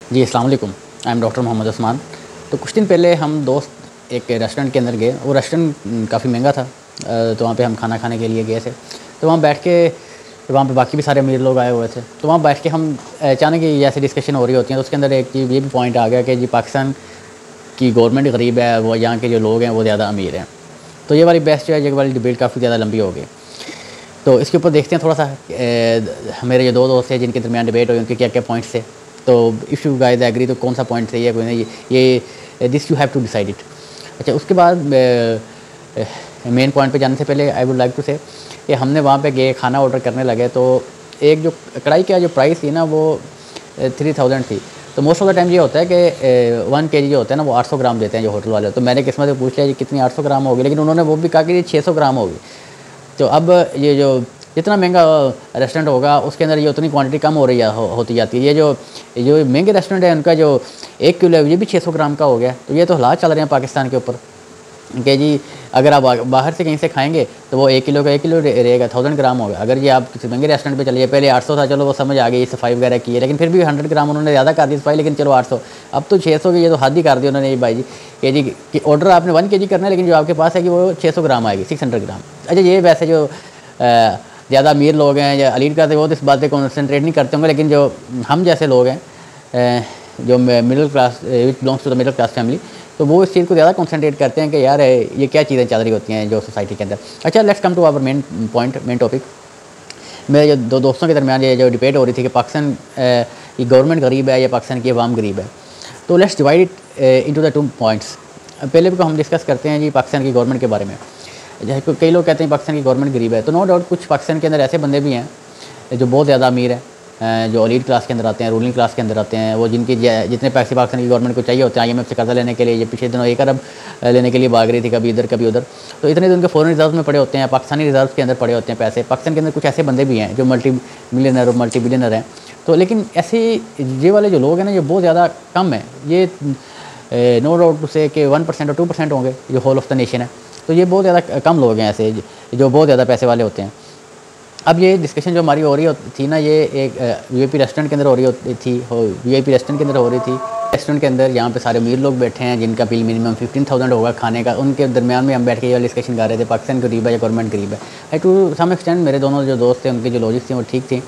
जी, अस्सलाम वालेकुम। I am doctor Mohammad Usman. तो कुछ दिन पहले हम दोस्त एक रेस्टोरेंट के अंदर गए। वो रेस्टोरेंट काफ़ी महंगा था। तो वहाँ पे हम खाना खाने के लिए गए थे। तो वहाँ बैठ के वहाँ पे बाकी भी सारे अमीर लोग आए हुए थे। तो वहाँ बैठ के हम अचानक ही ऐसी डिस्कशन हो रही होती हैं, तो उसके अंदर एक चीज़ ये भी पॉइंट आ गया कि जी पाकिस्तान की गवर्नमेंट गरीब है, वो यहाँ के जो लोग हैं वो ज़्यादा अमीर हैं। तो ये वाली बहस जो है, ये वाली डिबेट काफ़ी ज़्यादा लंबी हो गई। तो इसके ऊपर देखते हैं थोड़ा सा मेरे जो दो दोस्त हैं जिनके दरमियान डिबेट हुई, उनके क्या क्या पॉइंट्स थे। तो इफ़ यू गाइस एग्री तो कौन सा पॉइंट सही है कोई नहीं, ये this you have to decide it. अच्छा, उसके बाद मेन पॉइंट पे जाने से पहले आई वुड लाइक टू से कि हमने वहाँ पे गए, खाना ऑर्डर करने लगे। तो एक जो कढ़ाई का जो प्राइस थी ना वो 3000 थी। तो मोस्ट ऑफ द टाइम ये होता है कि 1 kg जो होता है ना वो 800 ग्राम देते हैं जो होटल वाले। तो मैंने किस्मत से पूछ लिया कि कितनी 800 ग्राम होगी, लेकिन उन्होंने वो भी कहा कि ये 600 ग्राम होगी। तो अब ये जो जितना महंगा रेस्टोरेंट होगा उसके अंदर ये उतनी क्वांटिटी कम हो रही है होती जाती है। ये जो महंगे रेस्टोरेंट है उनका जो 1 किलो है ये भी 600 ग्राम का हो गया। तो ये तो हालात चल रहे हैं पाकिस्तान के ऊपर कि जी अगर आप बाहर से कहीं से खाएंगे तो वो 1 किलो का 1 किलो रहेगा, 1000 ग्राम होगा। अगर ये आप किसी महंगे रेस्टोरेंट पे चलिए, पहले 800 था, चलो वो समझ आ गई, सफाई वगैरह की है, लेकिन फिर भी 100 ग्राम उन्होंने ज़्यादा कर दी सफाई, लेकिन चलो 800। अब तो 600 की ये तो हद ही कर दी उन्होंने ये भाई जी कि जी कि ऑर्डर आपने 1 kg करना है, लेकिन जो आपके पास है कि वो 600 ग्राम आएगी, 600 ग्राम। अच्छा, ये वैसे जो ज़्यादा अमीर लोग हैं या अलीट करते वो तो इस बात पे कॉन्सेंट्रेट नहीं करते होंगे, लेकिन जो हम जैसे लोग हैं जो middle class which belongs to the middle class family, तो वो इस चीज़ को ज़्यादा कॉन्सेंट्रेट करते हैं कि यार ये क्या चीज़ें चल रही होती हैं जो सोसाइटी के अंदर। अच्छा, let's come to our main topic. मेरे जो दो दोस्तों के दरमियान ये जो डिबेट हो रही थी कि पाकिस्तान की गवर्नमेंट गरीब है या पाकिस्तान की अवाम गरीब है। तो let's divide it into the 2 points. पहले भी हम डिस्कस करते हैं जी पाकिस्तान की गवर्नमेंट के बारे में। जैसे कई लोग कहते हैं पाकिस्तान की गवर्नमेंट गरीब है, तो नो डाउट कुछ पाकिस्तान के अंदर ऐसे बंदे भी हैं जो बहुत ज़्यादा अमीर हैं, जो एलीट क्लास के अंदर आते हैं, रूलिंग क्लास के अंदर आते हैं। वो जिनके जितने पैसे पाकिस्तान की गवर्नमेंट को चाहिए होते हैं IMF से कर्जा लेने के लिए, ये पिछले दिनों 1 अरब लेने के लिए भाग रही थी, कभी इधर कभी उधर। तो इतने तो उनके फॉरेन रिजर्व में पड़े होते हैं, पाकिस्तानी रिजर्व के अंदर पड़े होते हैं पैसे। पाकिस्तान के अंदर कुछ ऐसे बंदे भी हैं जो मल्टी मिलियनर और मल्टी बिलियनर हैं। तो लेकिन ऐसे ये वाले जो लोग हैं ना ये बहुत ज़्यादा कम है। ये नो डाउट टू से कि 1% और 2% होंगे जो होल ऑफ द नेशन है। तो ये बहुत ज़्यादा कम लोग हैं ऐसे जो बहुत ज़्यादा पैसे वाले होते हैं। अब ये डिस्कशन जो हमारी हो रही थी ना, ये एक VIP रेस्टोरेंट के अंदर हो रही थी, VIP रेस्टोरेंट के अंदर हो रही थी। रेस्टोरेंट के अंदर यहाँ पे सारे अमीर लोग बैठे हैं जिनका बिल मिनिमम 15,000 होगा खाने का। उनके दरमियान में हम बैठ के ये डिस्कशन कर रहे थे पाकिस्तान गरीब है या गवर्नमेंट गरीब है। टू सम एक्सटेंट मेरे दोनों जो दोस्त थे उनके जो लॉजिक थे वो ठीक थे।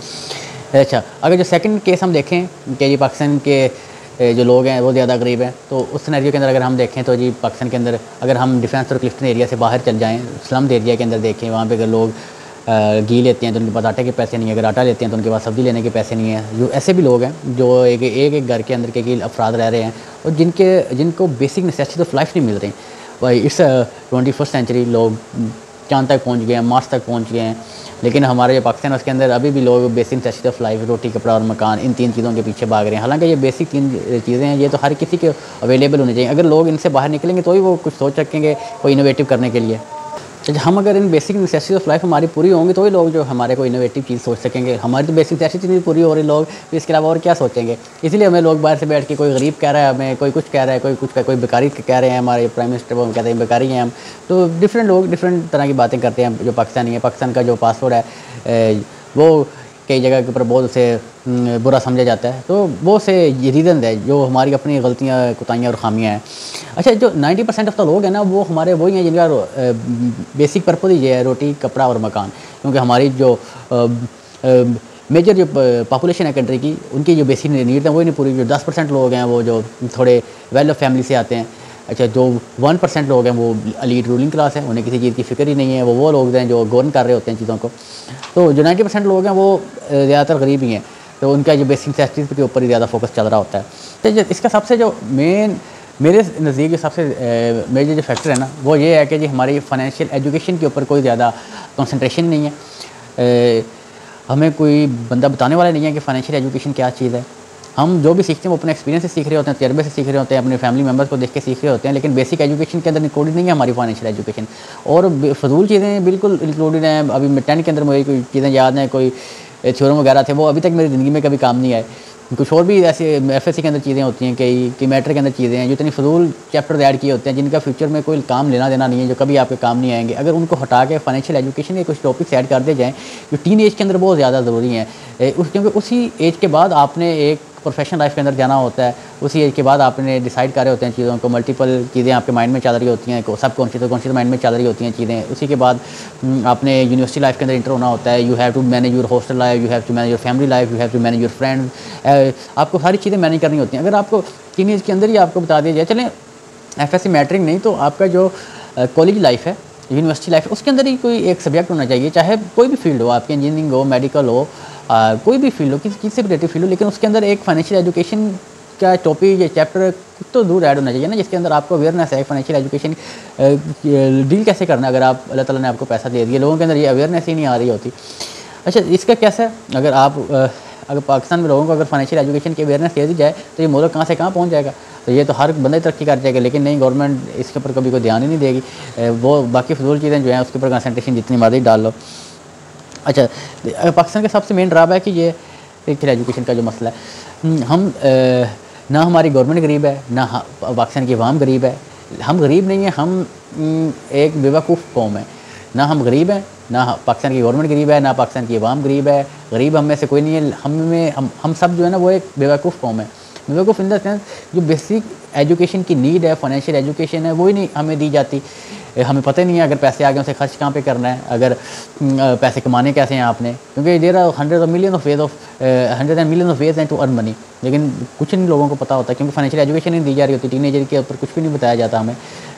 अच्छा, अगर जो सेकंड केस हम देखें कि ये पाकिस्तान के जो लोग हैं वो ज़्यादा गरीब हैं, तो उस सिनेरियो के अंदर अगर हम देखें तो जी पाकिस्तान के अंदर अगर हम डिफेंस और क्लिफ्टन एरिया से बाहर चल जाएँ, स्लम्स एरिया के अंदर देखें, वहाँ पे अगर लोग घी लेते हैं तो उनके पास आटे के पैसे नहीं है, अगर आटा लेते हैं तो उनके पास सब्ज़ी लेने के पैसे नहीं है। जो ऐसे भी लोग हैं जो एक घर के अंदर के अफराद रह रहे हैं और जिनको बेसिक नेसेसिटी ऑफ लाइफ नहीं मिल रही। भाई इस 21st सेंचुरी लोग चाँद तक पहुँच गए हैं, मार्स तक पहुँच गए हैं, लेकिन हमारे जो पाकिस्तान है उसके अंदर अभी भी लोग बेसिक नेसेसिटी ऑफ लाइफ, रोटी कपड़ा और मकान, इन 3 चीज़ों के पीछे भाग रहे हैं। हालांकि ये बेसिक 3 चीज़ें हैं, ये तो हर किसी के अवेलेबल होनी चाहिए। अगर लोग इनसे बाहर निकलेंगे तो ही वो कुछ सोच सकेंगे कोई इनोवेटिव करने के लिए। हम अगर इन बेसिक नेसेसिटी ऑफ लाइफ हमारी पूरी होंगी तो ही लोग जो हमारे को इनोवेटिव चीज़ सोच सकेंगे। हमारी तो बेसिक नेसेसिटी नहीं पूरी हो रही, लोग तो इसके अलावा और क्या सोचेंगे। इसलिए हमें लोग बाहर से बैठ के कोई गरीब कह रहा है, हमें कोई कुछ कह रहा है, कोई बेकारी कह रहे हैं, हमारे प्राइम मिनिस्टर वो कहते हैं बेकारी हैं हम। तो डिफरेंट लोग डिफरेंट तरह की बातें करते हैं। जो पाकिस्तानी है, पाकिस्तान का जो पासपोर्ट है वो कई जगह के ऊपर बहुत से बुरा समझा जाता है। तो वो से ये रीज़न है जो हमारी अपनी गलतियाँ, कोताहियाँ और ख़ामियाँ हैं। अच्छा, जो 90% ऑफ द लोग हैं ना वो हमारे वही हैं जिनका बेसिक पर्पज़ ही ये है, रोटी कपड़ा और मकान। क्योंकि हमारी जो मेजर जो पॉपुलेशन है कंट्री की, उनकी जो बेसिक नीड है वही नहीं पूरी। जो 10% लोग हैं वो जो थोड़े वेल ऑफ फैमिली से आते हैं। अच्छा, जो 1% लोग हैं वो अलीट रूलिंग क्लास है, उन्हें किसी चीज़ की फ़िक्र ही नहीं है। वो लोग हैं जो गवर्न कर रहे होते हैं चीज़ों को। तो जो 90% लोग हैं वो ज़्यादातर गरीब ही हैं, तो उनका जो बेसिक नेसेसिटीज़ के ऊपर ही ज़्यादा फोकस चल रहा होता है। तो इसका सबसे जो मेरे नज़दीक सबसे मेजर जो फैक्टर है ना वो ये है कि जी हमारी फ़ाइनेंशियल एजुकेशन के ऊपर कोई ज़्यादा कंसंट्रेशन नहीं है। हमें कोई बंदा बताने वाला नहीं है कि फ़ाइनेंशियल एजुकेशन क्या चीज़ है। हम जो भी सीखते हैं वो अपने एक्सपीरियंस से सीख रहे होते हैं, तजर्बे से सीख रहे होते हैं, अपने फैमिली मेम्बर्स को देख के सीख रहे होते हैं। लेकिन बेसिक एजुकेशन के अंदर इंक्लूडेड नहीं है हमारी फाइनेंशियल एजुकेशन। और फजूल चीज़ें बिल्कुल इंक्लूडेड हैं। अभी 10 के अंदर मुझे कोई चीज़ें याद हैं, कोई थ्योरम वगैरह थे, वो अभी तक मेरी ज़िंदगी में कभी काम नहीं आए। कुछ और भी ऐसे FSC के अंदर चीज़ें होती हैं, कई मैटर के अंदर चीज़ें हैं जो इतनी फजूल चैप्टर ऐड किए होते हैं जिनका फ्यूचर में कोई काम लेना देना नहीं है, जो कभी आपके काम नहीं आएंगे। अगर उनको हटा के फाइनेंशियल एजुकेशन के कुछ टॉपिक्स ऐड कर दे जाएँ जो टीन एज के अंदर बहुत ज़्यादा ज़रूरी हैं, क्योंकि उसी एज के बाद आपने एक प्रोफेशनल लाइफ के अंदर जाना होता है, उसी एज के बाद आपने डिसाइड कर रहे होते हैं चीज़ों को, मल्टीपल चीज़ें आपके माइंड में चल रही होती हैं, सब कॉन्शियस माइंड में चल रही होती हैं चीज़ें। उसी के बाद आपने यूनिवर्सिटी लाइफ के अंदर इंटर होना होता है। You have to manage your hostel life, you have to manage your family life, you have to manage your friends. आपको सारी चीज़ें मैनेज करनी होती हैं। अगर आपको टीन एज के अंदर ही आपको बता दिया जाए, चलें FSC मैट्रिक नहीं तो आपका जो कॉलेज लाइफ है, यूनिवर्सिटी लाइफ है, उसके अंदर ही कोई एक सब्जेक्ट होना चाहिए, चाहे कोई भी फील्ड हो, आपकी इंजीनियरिंग हो, मेडिकल हो, कोई भी फील्ड हो, किसी चीज़ से रिलेटेड फील्ड हो, लेकिन उसके अंदर एक फाइनेंशियल एजुकेशन का टॉपिक या चैप्टर तो दूर ऐड होना चाहिए ना, जिसके अंदर आपको अवेयरनेस है फाइनेंशियल एजुकेशन डील कैसे करना है। अगर आप अल्लाह ताला ने आपको पैसा दे दिया, लोगों के अंदर ये अवेयरनेस ही नहीं आ रही होती। अच्छा, इसका कैसा है, अगर पाकिस्तान में लोगों को अगर फाइनेंशियल एजुकेशन की अवेयरनेस दे दी जाए तो ये मुल्क कहाँ से कहाँ पहुँच जाएगा। तो ये तो हर बंदा तरक्की कर जाएगा, लेकिन नहीं, गवर्नमेंट इसके ऊपर कभी कोई ध्यान ही नहीं देगी। वो बाकी फजूल चीज़ें जो हैं उसके ऊपर कंसंट्रेशन जितनी मर्जी डाल लो। अच्छा, पाकिस्तान का सबसे मेन ड्रॉबैक है ये एजुकेशन का जो मसला है। हम ना हमारी गवर्नमेंट गरीब है, ना पाकिस्तान की अवाम गरीब है। हम गरीब नहीं हैं, हम एक बेवकूफ़ कौम है। ना हम गरीब हैं, ना पाकिस्तान की गवर्नमेंट गरीब है, ना पाकिस्तान की अवाम गरीब है। गरीब हम में से कोई नहीं है। हम सब जो है ना वो एक बेवकूफ़ कौम है। बेवकूफ़ इन द सेंस जो बेसिक एजुकेशन की नीड है, फाइनेंशियल एजुकेशन है, वो ही नहीं हमें दी जाती। हमें पता ही नहीं है अगर पैसे आ गए उसे खर्च कहाँ पे करना है, अगर पैसे कमाने कैसे हैं आपने, क्योंकि there are hundred and million of ways and to earn money, लेकिन कुछ नहीं लोगों को पता होता क्योंकि फाइनेंशियल एजुकेशन नहीं दी जा रही होती। टीनेजर के ऊपर कुछ भी नहीं बताया जाता हमें।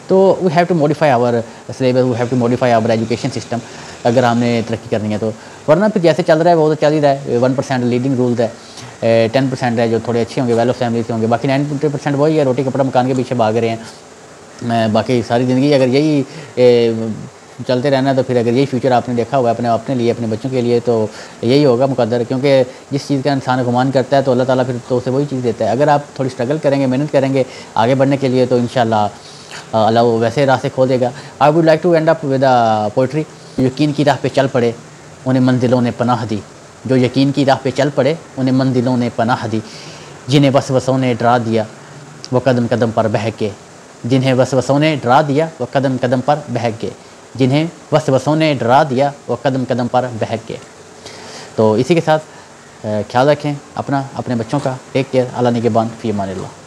तो we have to modify our syllabus, we have to modify our education system अगर हमने तरक्की करनी है तो। वरना फिर जैसे चल रहा है वो तो चल ही रहा है। 1% लीडिंग रूल्स है, 10% है जो थोड़े अच्छे होंगे, वेल ऑफ फैमिली से होंगे, बाकी 90% वही है, रोटी कपड़ा मकान के पीछे भाग रहे हैं। बाकी सारी ज़िंदगी अगर यही चलते रहना तो फिर अगर यही फ्यूचर आपने देखा हुआ है अपने लिए, अपने बच्चों के लिए, तो यही होगा मुकद्दर। क्योंकि जिस चीज़ का इंसान गुमान करता है तो अल्लाह ताला फिर तो उसे वही चीज़ देता है। अगर आप थोड़ी स्ट्रगल करेंगे, मेहनत करेंगे आगे बढ़ने के लिए, तो इंशाल्लाह अल्लाह वो वैसे रास्ते खोल देगा। I would like to end up with poetry. यकीन की राह पे चल पड़े उन्हें मंजिलों ने पनाह दी, जो यकीन की राह पे चल पड़े उन्हें मंजिलों ने पनाह दी, जिन्हें वसवसों ने डरा दिया वो कदम कदम पर बहक गए, जिन्हें वसवसों ने डरा दिया वो कदम कदम पर बहक गए, जिन्हें वसवसों ने डरा दिया वो कदम कदम पर बहक गए। तो इसी के साथ ख्याल रखें अपना, अपने बच्चों का। Take care. अल्लाह निगहबान, फ़ी अमानिल्लाह।